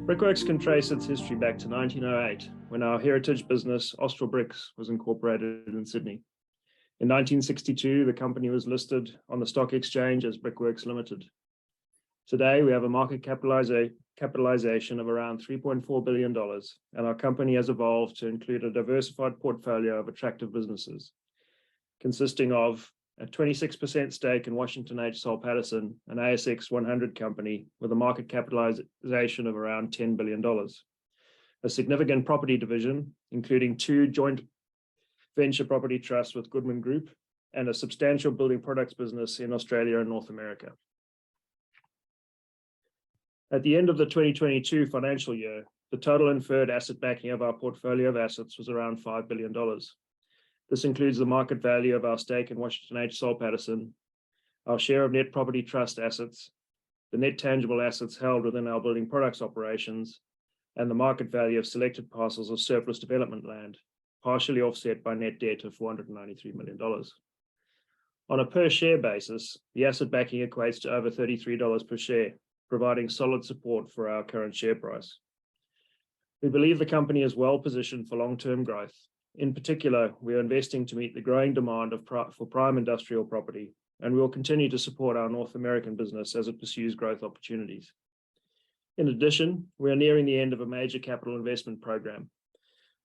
Brickworks can trace its history back to 1908, when our heritage business, Austral Bricks, was incorporated in Sydney. In 1962, the company was listed on the stock exchange as Brickworks Limited. Today, we have a market capitalization of around $3.4 billion, and our company has evolved to include a diversified portfolio of attractive businesses, consisting of a 26% stake in Washington H. Soul Pattinson, an ASX 100 company with a market capitalization of around $10 billion. A significant property division, including 2 joint venture property trusts with Goodman Group, and a substantial building products business in Australia and North America. At the end of the 2022 financial year, the total inferred asset backing of our portfolio of assets was around $5 billion. This includes the market value of our stake in Washington H. Soul Pattinson, our share of net property trust assets, the net tangible assets held within our building products operations, and the market value of selected parcels of surplus development land, partially offset by net debt of $493 million. On a per share basis, the asset backing equates to over $33 per share, providing solid support for our current share price. We believe the company is well positioned for long-term growth. In particular, we are investing to meet the growing demand for prime industrial property, and we will continue to support our North American business as it pursues growth opportunities. In addition, we are nearing the end of a major capital investment program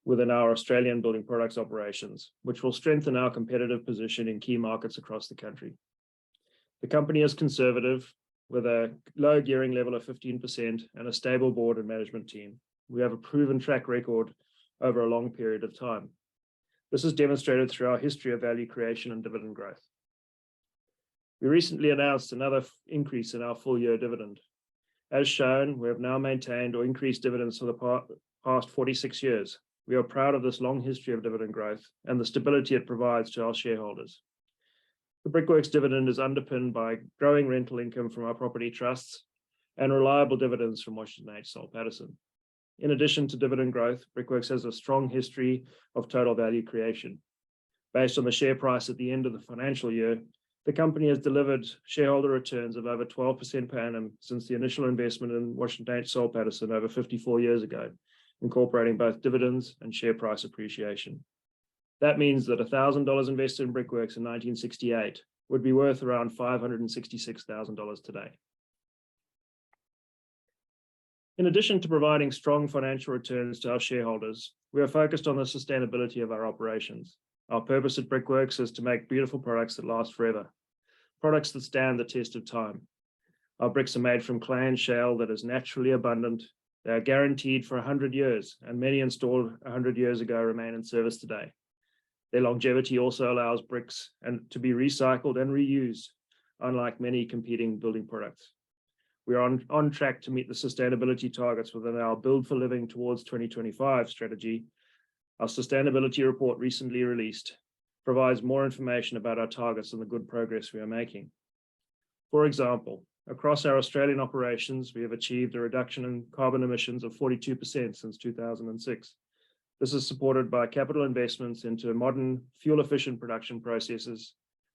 within our Australian building products operations, which will strengthen our competitive position in key markets across the country. The company is conservative, with a low gearing level of 15% and a stable board and management team. We have a proven track record over a long period of time. This is demonstrated through our history of value creation and dividend growth. We recently announced another increase in our full-year dividend. As shown, we have now maintained or increased dividends for the past 46 years. We are proud of this long history of dividend growth and the stability it provides to our shareholders. The Brickworks dividend is underpinned by growing rental income from our property trusts and reliable dividends from Washington H. Soul Pattinson. In addition to dividend growth, Brickworks has a strong history of total value creation. Based on the share price at the end of the financial year, the company has delivered shareholder returns of over 12% per annum since the initial investment in Washington H. Soul Pattinson over 54 years ago, incorporating both dividends and share price appreciation. That means that $1,000 invested in Brickworks in 1968 would be worth around $566,000 today. In addition to providing strong financial returns to our shareholders, we are focused on the sustainability of our operations. Our purpose at Brickworks is to make beautiful products that last forever, products that stand the test of time. Our bricks are made from clay and shale that is naturally abundant. They are guaranteed for 100 years, and many installed 100 years ago remain in service today. Their longevity also allows bricks to be recycled and reused, unlike many competing building products. We are on track to meet the sustainability targets within our Build for Living Towards 2025 strategy. Our sustainability report, recently released, provides more information about our targets and the good progress we are making. For example, across our Australian operations, we have achieved a reduction in carbon emissions of 42% since 2006. This is supported by capital investments into modern, fuel-efficient production processes,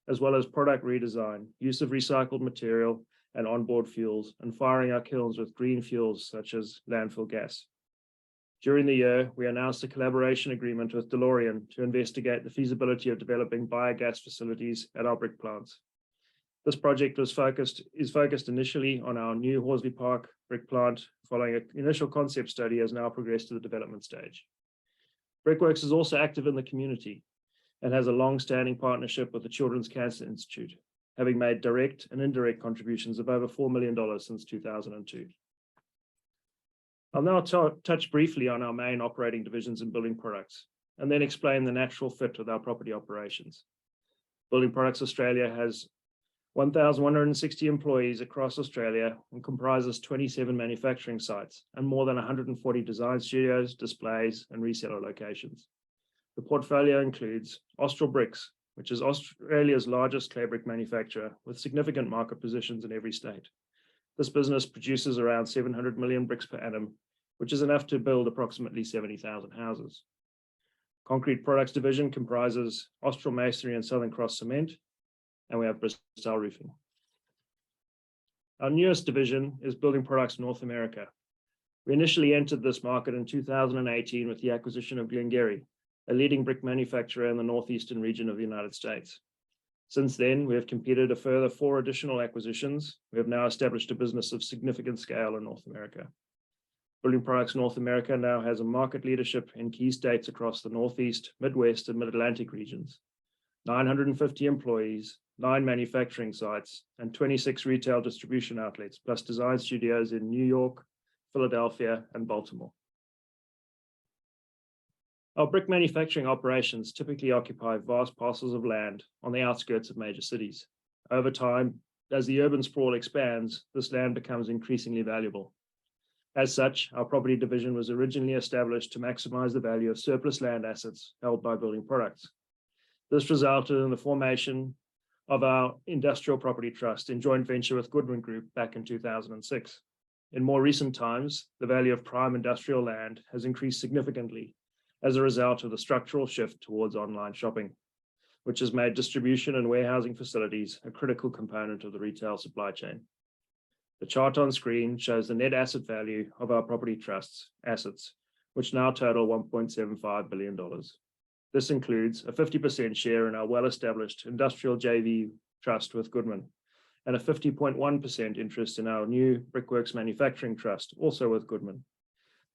as well as product redesign, use of recycled material and onboard fuels, and firing our kilns with green fuels such as landfill gas. During the year, we announced a collaboration agreement with DeLorean to investigate the feasibility of developing biogas facilities at our brick plants. This project is focused initially on our new Horsley Park brick plant, following an initial concept study has now progressed to the development stage. Brickworks is also active in the community and has a long-standing partnership with the Children's Cancer Institute, having made direct and indirect contributions of over $4 million since 2002. I'll now touch briefly on our main operating divisions in building products, and then explain the natural fit with our property operations. Building Products Australia has 1,160 employees across Australia and comprises 27 manufacturing sites and more than 140 design studios, displays, and reseller locations. The portfolio includes Austral Bricks, which is Australia's largest clay brick manufacturer with significant market positions in every state. This business produces around 700 million bricks per annum, which is enough to build approximately 70,000 houses. Concrete Products division comprises Austral Masonry and Southern Cross Cement, and we have Bristol Roofing. Our newest division is Building Products North America, We initially entered this market in 2018 with the acquisition of Glengarry, a leading brick manufacturer in the northeastern region of the United States. Since then, we have completed a further 4 additional acquisitions. We have now established a business of significant scale in North America. Building Products North America now has a market leadership in key states across the Northeast, Midwest, and Mid-Atlantic regions, 950 employees, 9 manufacturing sites, and 26 retail distribution outlets, plus design studios in New York, Philadelphia, and Baltimore. Our brick manufacturing operations typically occupy vast parcels of land on the outskirts of major cities. Over time, as the urban sprawl expands, this land becomes increasingly valuable. As such, our property division was originally established to maximize the value of surplus land assets held by Building Products. This resulted in the formation of our Industrial Property Trust in joint venture with Goodman Group back in 2006. In more recent times, the value of prime industrial land has increased significantly as a result of the structural shift towards online shopping, which has made distribution and warehousing facilities a critical component of the retail supply chain. The chart on screen shows the net asset value of our property trust's assets, which now total $1.75 billion. This includes a 50% share in our well-established industrial JV trust with Goodman, and a 50.1% interest in our new Brickworks manufacturing trust, also with Goodman.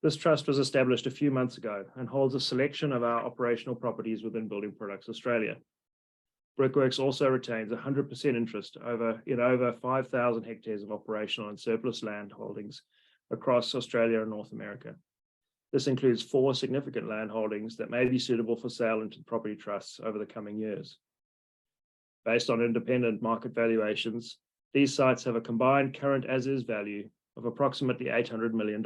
This trust was established a few months ago and holds a selection of our operational properties within Building Products Australia. Brickworks also retains 100% interest in over 5,000 hectares of operational and surplus land holdings across Australia and North America. This includes 4 significant land holdings that may be suitable for sale into property trusts over the coming years. Based on independent market valuations, these sites have a combined current as-is value of approximately $800 million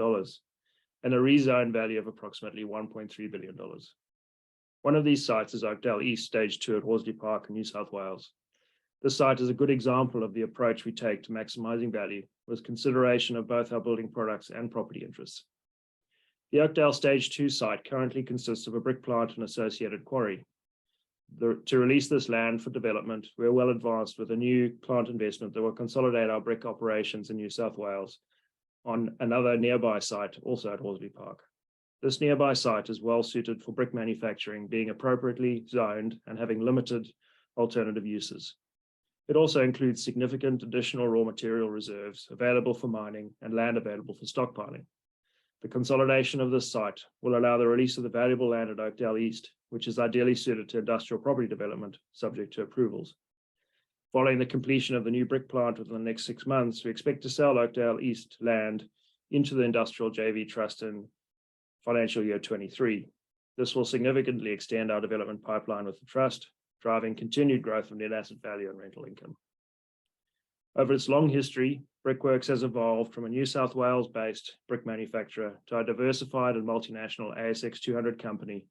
and a rezoned value of approximately $1.3 billion. One of these sites is Oakdale East Stage 2 at Horsley Park in New South Wales. This site is a good example of the approach we take to maximizing value with consideration of both our building products and property interests. The Oakdale Stage 2 site currently consists of a brick plant and associated quarry. To release this land for development, we are well advanced with a new plant investment that will consolidate our brick operations in New South Wales on another nearby site, also at Horsley Park. This nearby site is well suited for brick manufacturing, being appropriately zoned and having limited alternative uses. It also includes significant additional raw material reserves available for mining and land available for stockpiling. The consolidation of this site will allow the release of the valuable land at Oakdale East, which is ideally suited to industrial property development, subject to approvals. Following the completion of the new brick plant within the next 6 months, we expect to sell Oakdale East land into the Industrial JV Trust in financial year 23. This will significantly extend our development pipeline with the trust, driving continued growth of net asset value and rental income. Over its long history, Brickworks has evolved from a New South Wales-based brick manufacturer to a diversified and multinational ASX 200 company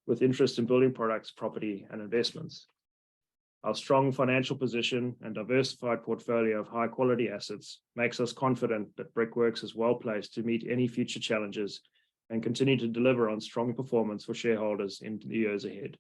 with interest in building products, property, and investments. Our strong financial position and diversified portfolio of high-quality assets makes us confident that Brickworks is well placed to meet any future challenges and continue to deliver on strong performance for shareholders in the years ahead.